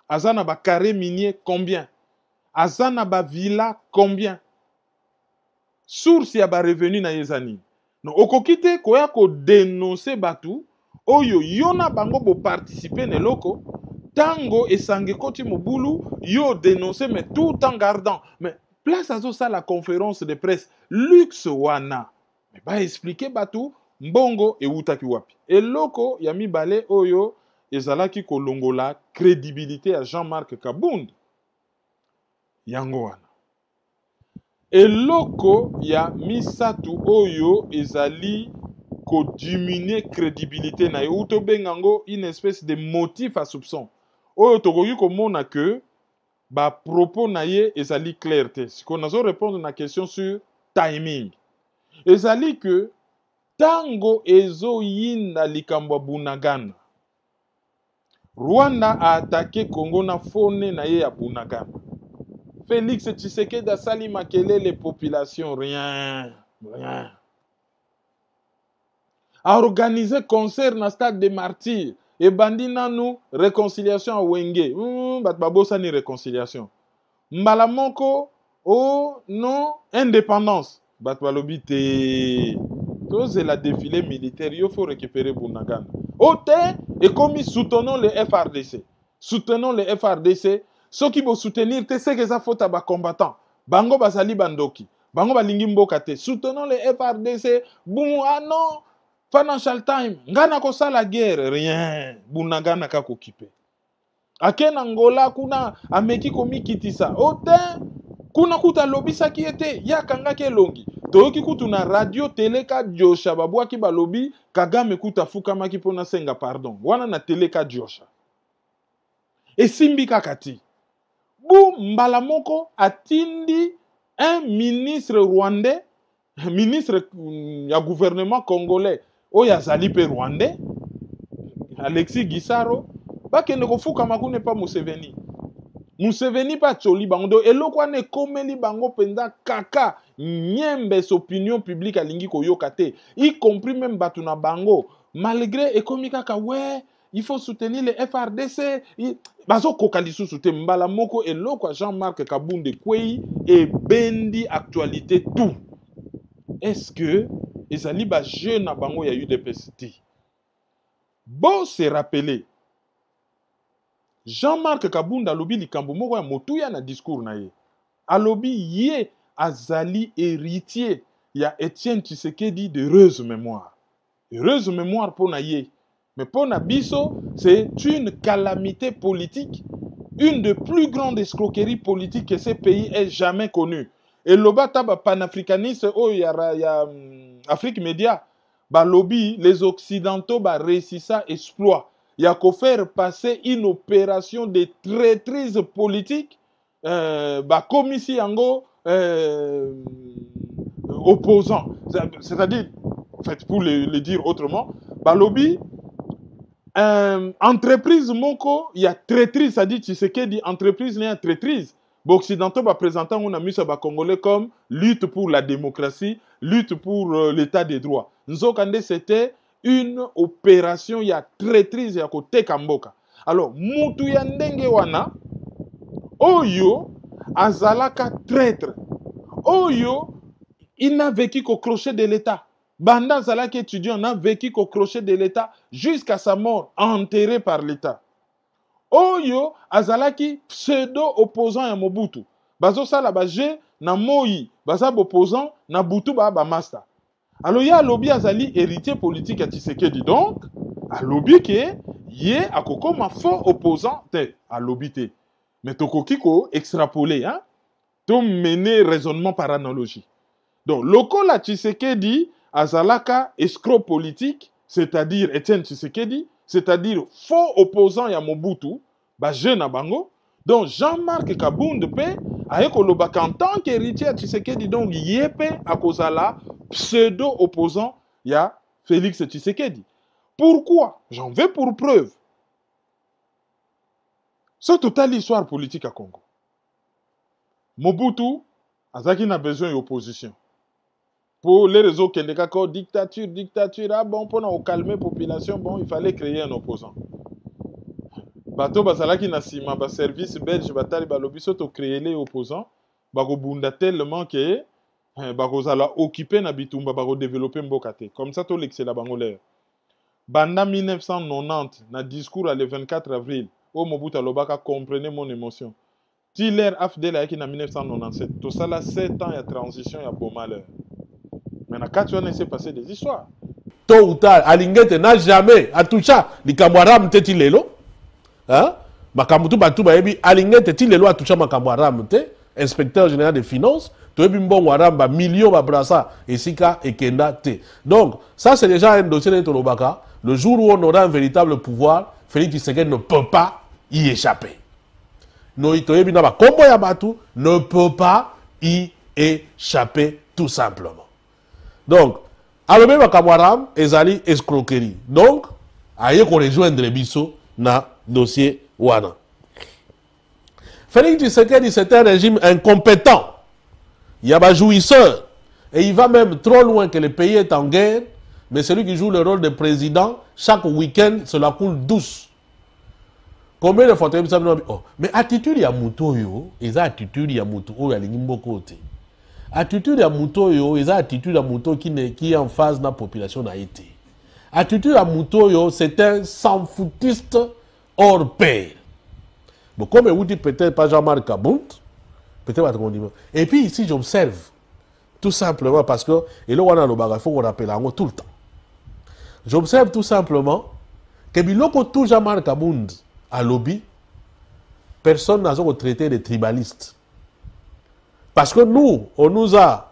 Azana ba carré minier combien? Azana ba villa combien? Source ya ba revenu na yezani. No okokite koya ko dénoncer Batou oyo yona bango bo participer ne loko tango esange koti mobulu yo dénoncer mais tout en gardant mais place azo ça la conférence de presse luxe wana mais ba expliquer Batou mbongo e utaki wapi et loko ya mibale oyo ezalaki kolongola crédibilité à Jean-Marc Kabund yango wana. Eloko ya misatu oyo ezali ko diminuer crédibilité na yo to bengango une espèce de motif à soupçon. Oyo tokoki komona que ba propos na ye ezali clarté. Si qu'on azo répondre na question sur timing. Ezali que tango ezo yinda likambo Bunagana. Rwanda a attaqué Congo na fone na ye ya Bunagana. Félix Tshisekedi a sali makele les populations, rien. A organisé concert na stade des martyrs. Et bandina nous réconciliation à Wenge. Batbabosa ni réconciliation. Mbalamoko, oh non, indépendance. Batbalobi te. C'est la défilé militaire, il faut récupérer Bunagana. Ote, et comme ils soutenons les FRDC. Soutenons les FRDC. Ceux qui vont soutenir, c'est que ça faut à combattants. Bango basali bandoki. Bango balingi mbokate. Soutenons les FRDC. Bon, ah non. Financial Time. Ngana kosa la guerre. Rien. Bunagana kako kipe. Aken Angola kuna ameki komi kitisa. Ote. Kuna kuta lobby qui était ya kanga ke longi toyoki kutu na radio télé ka Diosha babwa ki balobi Kagame kuta fukama ki pona senga pardon wana na télé ka Diosha et simbi kakati bu mbala moko atindi un ministre rwandais ministre ya gouvernement congolais oya zali pe rwandais Alexis Gisaro bakende ko fukama ku ne pas Museveni. Museveni pa choli bango eloko ne komeli bango penda kaka nyembe opinion publique alingi koyoka te y compris même batuna bango malgré ekomi kaka ouais il faut soutenir les FRDC bazo kokalisu soutien mbala moko eloko Jean-Marc Kabunde kwei et bendi actualité tout est-ce que ezali ba jeune na bango ya UDPST bon se rappeler Jean-Marc Kabunda alobi likambo moko ya motuya na discours na ye. Alobi ye azali héritier ya Etienne Tshisekedi de heureuse mémoire. Heureuse mémoire pour na ye. Mais pour na biso, c'est une calamité politique, une des plus grandes escroqueries politiques que ce pays ait jamais connue. Et l'obata ba panafricaniste oh ya Afrique Média, ba lobby les occidentaux ba réussissa exploit. Il y a qu'à faire passer une opération de traîtrise politique, comme ici en opposant. C'est-à-dire, en fait, pour le dire autrement, lobby, entreprise moko, il y a traîtrise, c'est-à-dire, tu sais qu'il dit entreprise, il y a traîtrise. Occidentaux va présenter on a mis ça congolais comme lutte pour la démocratie, lutte pour l'état des droits. Nzokande c'était une opération ya traîtrise ya côté Kamboka. Alors mutu ya ndenge wana oyo azalaka traître. Oyo il n'a vécu qu'au crochet de l'État. Banda azalaka étudiant n'a vécu qu'au crochet de l'État jusqu'à sa mort enterré par l'État. Oyo azalaki pseudo opposant ya Mobutu. Bazo sala baje na Moi, bazab opposant na Butu ba master. Alors, il y a lobby azali héritier politique à Tshisekedi. Donc, à lobby que yé a koko ma faux opposant te à lobby te. Mais toko kiko extrapoler hein. To mener raisonnement par analogie. Donc, loko la Tshisekedi azalaka escroc politique, c'est-à-dire Etienne Tshisekedi, c'est-à-dire faux opposant ya Mobutu, ba jeune bango. Donc, Jean-Marc Kabunde pe ayeko lobaka en tant qu'héritier à Tshisekedi donc yépe à kozala pseudo-opposant, il y a Félix Tshisekedi. Pourquoi? J'en veux pour preuve. C'est toute l'histoire politique à Congo. Mobutu, Azaki n'a besoin d'opposition. Pour les réseaux qui ont dictature, ah bon, pour calmer la population, bon, il fallait créer un opposant. Bato Bazalaki na sima, ba service belge, batali balobi soto créer les opposants, bako bunda tellement que bakozala occupé na bitumba bako développer mbokate comme ça to l'excella bangolaire banda 1990 na discours le 24 avril o Mobutu alobaka comprenez mon émotion Tiller afdel ayaki na 1997 to sala 7 ans ya transition ya bon malheur mais na kati wana s'est passé des histoires tôt ou tard Alingete n'a jamais atoucha likamwaram teti lelo hein makamutu batu bayebi Alingete ti lelo atoucha makamwaram te inspecteur général des finances tu bon waramba millions de brassa et sika et kenda te. Donc ça c'est déjà un dossier de Tolobaka. Le jour où on aura un véritable pouvoir, Félix Tshisekedi ne peut pas y échapper. No itoyebi na ba kombo ya batu ne peut pas y échapper tout simplement. Donc, alobé Makamwaram, ezali escroquerie. Donc, aye qu'on rejoindre biso na dossier wana. Félix Tshisekedi, c'est un régime incompétent. Il y a un jouisseur. Et il va même trop loin que le pays est en guerre. Mais celui qui joue le rôle de président, chaque week-end, cela coule douce. Combien de fois tu as dit, oh, mais attitude ya muto yo, eza attitude ya muto oyo alingi mboko te. Attitude ya muto yo, eza attitude ya muto qui est en phase na population na été. Attitude ya muto yo, c'est un sans-foutiste hors pair. Bon, comme vous dites peut-être pas Jean-Marc Kabound, peut-être pas de et puis ici j'observe, tout simplement parce que, et là on a le bagage, il faut qu'on rappelle tout le temps. J'observe tout simplement que biloko tout Jean-Marc Kabound à lobby, personne n'a traité de tribalistes. Parce que nous, on nous a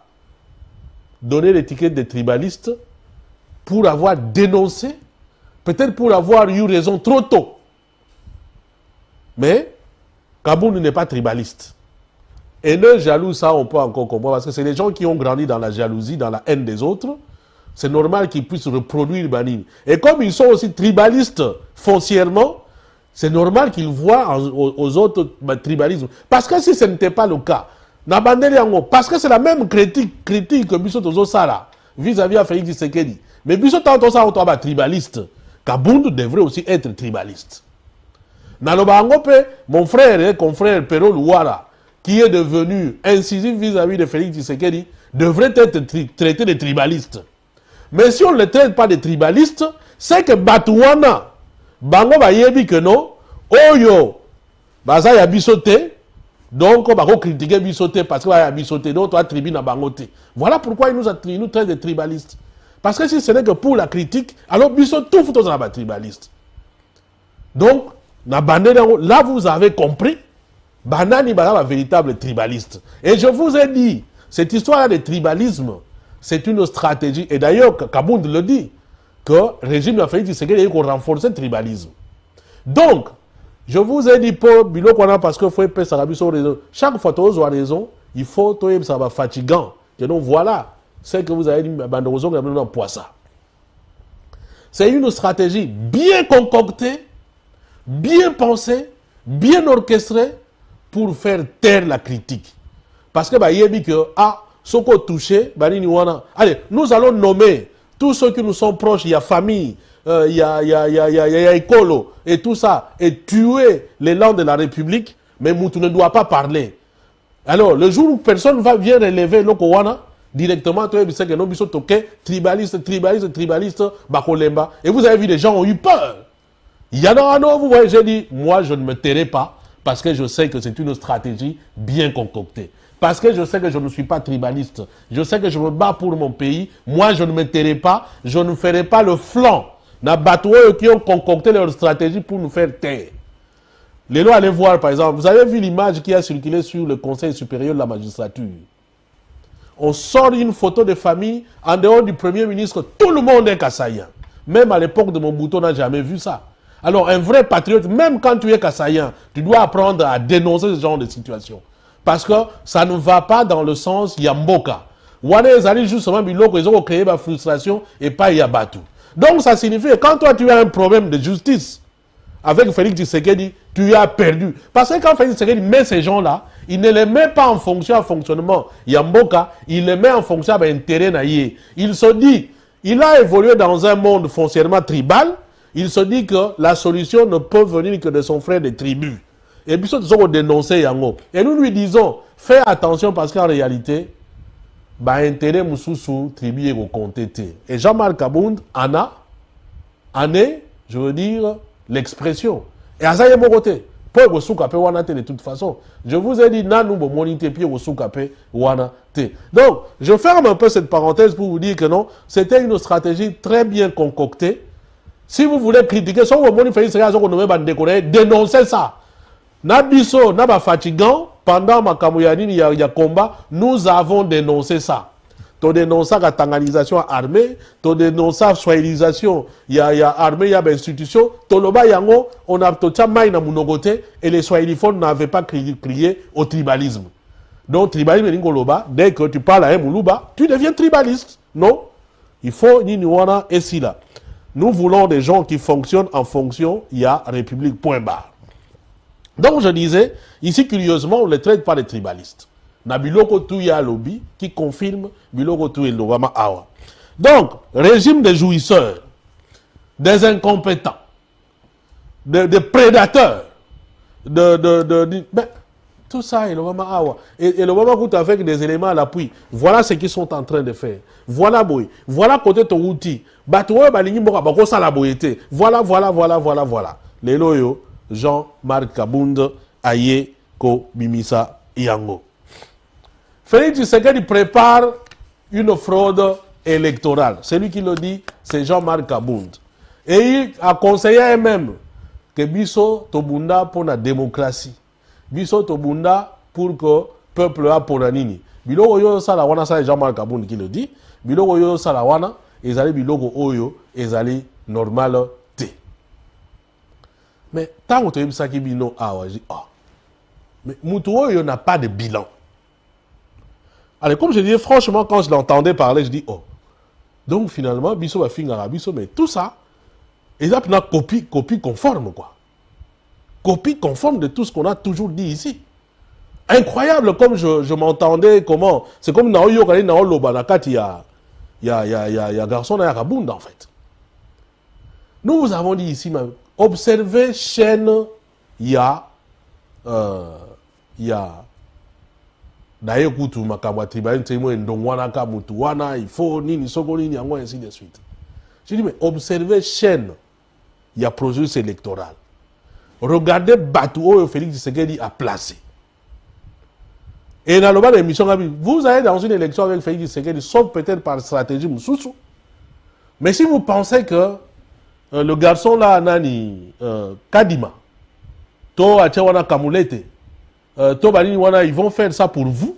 donné l'étiquette de tribalistes pour avoir dénoncé, peut-être pour avoir eu raison trop tôt. Mais Kabound n'est pas tribaliste. Et le jaloux, ça on peut encore comprendre, parce que c'est les gens qui ont grandi dans la jalousie, dans la haine des autres. C'est normal qu'ils puissent reproduire Banine. Et comme ils sont aussi tribalistes foncièrement, c'est normal qu'ils voient aux autres tribalismes. Parce que si ce n'était pas le cas, parce que c'est la même critique que Bissot Ozosala vis-à-vis de Félix Tshisekedi. Mais Bissot Ozosala est tribaliste. Kabound devrait aussi être tribaliste. Mon frère et confrère Pero Louara, qui est devenu incisif vis-à-vis de Félix Tshisekedi, devrait être traité de tribaliste. Mais si on ne le traite pas de tribaliste, c'est que Batouana, Bango va yebi que non, Oyo, Baza ya bisoté, donc on va critiquer bisoté parce qu'il y a bisoté, donc toi tribu na bangoté. Voilà pourquoi il nous traite de tribalistes. Parce que si ce n'est que pour la critique, alors bisoté tout fout dans la tribaliste. Donc, là vous avez compris, Banani Bala un véritable tribaliste. Et je vous ai dit, cette histoire de tribalisme, c'est une stratégie. Et d'ailleurs, Kabound le dit, que le régime de Félix Tshisekedi a renforcé le tribalisme. Donc, je vous ai dit pour Bilo Kwana parce qu'il faut épais Sarabi sur raison. Chaque fois que vous avez raison, il faut que ça va fatigant. Et donc voilà, c'est que vous avez dit, Banderozo, c'est une stratégie bien concoctée, bien pensée, bien orchestrée pour faire taire la critique. Parce que, il y a dit que, ce qu'on touché, allez, nous allons nommer tous ceux qui nous sont proches, il y a famille, il y a écolo, et tout ça, et tuer les langues de la République, mais Moutou ne doit pas parler. Alors, le jour où personne vient relever le Kowana, directement, tu sais que nous sommes tribaliste, Bakolemba, et vous avez vu, les gens ont eu peur. Il y en a un autre, vous voyez, j'ai dit, moi je ne me tairai pas, parce que je sais que c'est une stratégie bien concoctée. Parce que je sais que je ne suis pas tribaliste. Je sais que je me bats pour mon pays. Moi, je ne me tairai pas. Je ne ferai pas le flanc. N'a batoué qui ont concocté leur stratégie pour nous faire taire. Les lois, allez voir, par exemple. Vous avez vu l'image qui a circulé sur le Conseil supérieur de la magistrature. On sort une photo de famille en dehors du Premier ministre. Tout le monde est kassaïen. Même à l'époque de Mobutu, on n'a jamais vu ça. Alors, un vrai patriote, même quand tu es kassaïen, tu dois apprendre à dénoncer ce genre de situation. Parce que ça ne va pas dans le sens Yamboka. Wane ezali justement biloko ils ont créé ma frustration et pas Yabatu. Donc ça signifie que quand toi tu as un problème de justice avec Félix Tshisekedi, tu as perdu. Parce que quand Félix Tshisekedi met ces gens-là, il ne les met pas en fonction à fonctionnement Yamboka, il les met en fonction à intérêt naïe. Il se dit, il a évolué dans un monde foncièrement tribal, il se dit que la solution ne peut venir que de son frère des tribus. Et puis, ils ont dénoncé Yango. Et nous lui disons, fais attention parce qu'en réalité, intérêt Moussoussou, tribu et compté. Et Jean-Marc Kabound en est, je veux dire, l'expression. Et à ça, il y a mon côté. Pour que Soukapé Wanate de toute façon. Je vous ai dit, nous, monité, puis Soukapé Wanate. Donc, je ferme un peu cette parenthèse pour vous dire que non, c'était une stratégie très bien concoctée. Si vous voulez critiquer, si vous voulez dénoncer ça. Nabiso, naba fatigant, pendant ma kamoyanine, il y a combat, nous avons dénoncé ça. Tu dénonces la tanganisation armée, tu dénonces la soilisation, il y a armée, il y a institution, Toloba Yango, on a tout ça maï na munogote, et les soilifons n'avaient pas crié au tribalisme. Donc, tribalisme, dès que tu parles à un Moulouba, tu deviens tribaliste. Non. Il faut ni Niwana et Sila. Nous voulons des gens qui fonctionnent en fonction, il y a République, point barre. Donc, je disais, ici, curieusement, on ne les traite pas de tribalistes. Na biloko Touya lobby qui confirme biloko Touya Lobama Awa. Donc, régime des jouisseurs, des incompétents, des prédateurs, ben, tout ça est Lobama Awa. Et Lobama coûte avec des éléments à l'appui. Voilà ce qu'ils sont en train de faire. Voilà boy. Voilà côté ton outil. Batoué balingi moka bako sa la boyete. Voilà. Les loyo Jean-Marc Kabound Aye Ko Bimisa Yango. Félix Tshisekedi prépare une fraude électorale. Celui qui le dit, c'est Jean-Marc Kabound. Et il a conseillé même que Bisso Tobunda pour la démocratie. Bisso Tobunda pour que le peuple a pour la nini. Biloko yo salawana, c'est Jean-Marc Kabound qui le dit. Biloko yo salawana, ezali biloko oyo, ezali normal te. Mais tant que tu as dit bino awa, je dis, ah. Mais Moutou oyo n'a pas de bilan. Alors, comme je disais, franchement, quand je l'entendais parler, je dis, oh. Donc, finalement, Bisso va finir à Bisso, mais tout ça, ils ont une copie conforme, quoi. Copie conforme de tout ce qu'on a toujours dit ici. Incroyable, comme je m'entendais, comment. C'est comme Naoyo Kali Nao Lobanakat, il y a garçon à Yakabunda, en fait. Nous vous avons dit ici, observez chaîne, il y a d'ailleurs, kutu makamwa tribal temo ndongwana ka mutu wana il faut nini soko nini yango ainsi de suite. Je dis mais observez chaîne il y a processus électoral. Regardez Batou Félix Tshisekedi a placé. Et dans le bas de l'émission vous allez dans une élection avec Félix Tshisekedi sauf peut-être par stratégie Moussoussou. Mais si vous pensez que le garçon là nani Kadima to achewana Kamulete ils vont faire ça pour vous.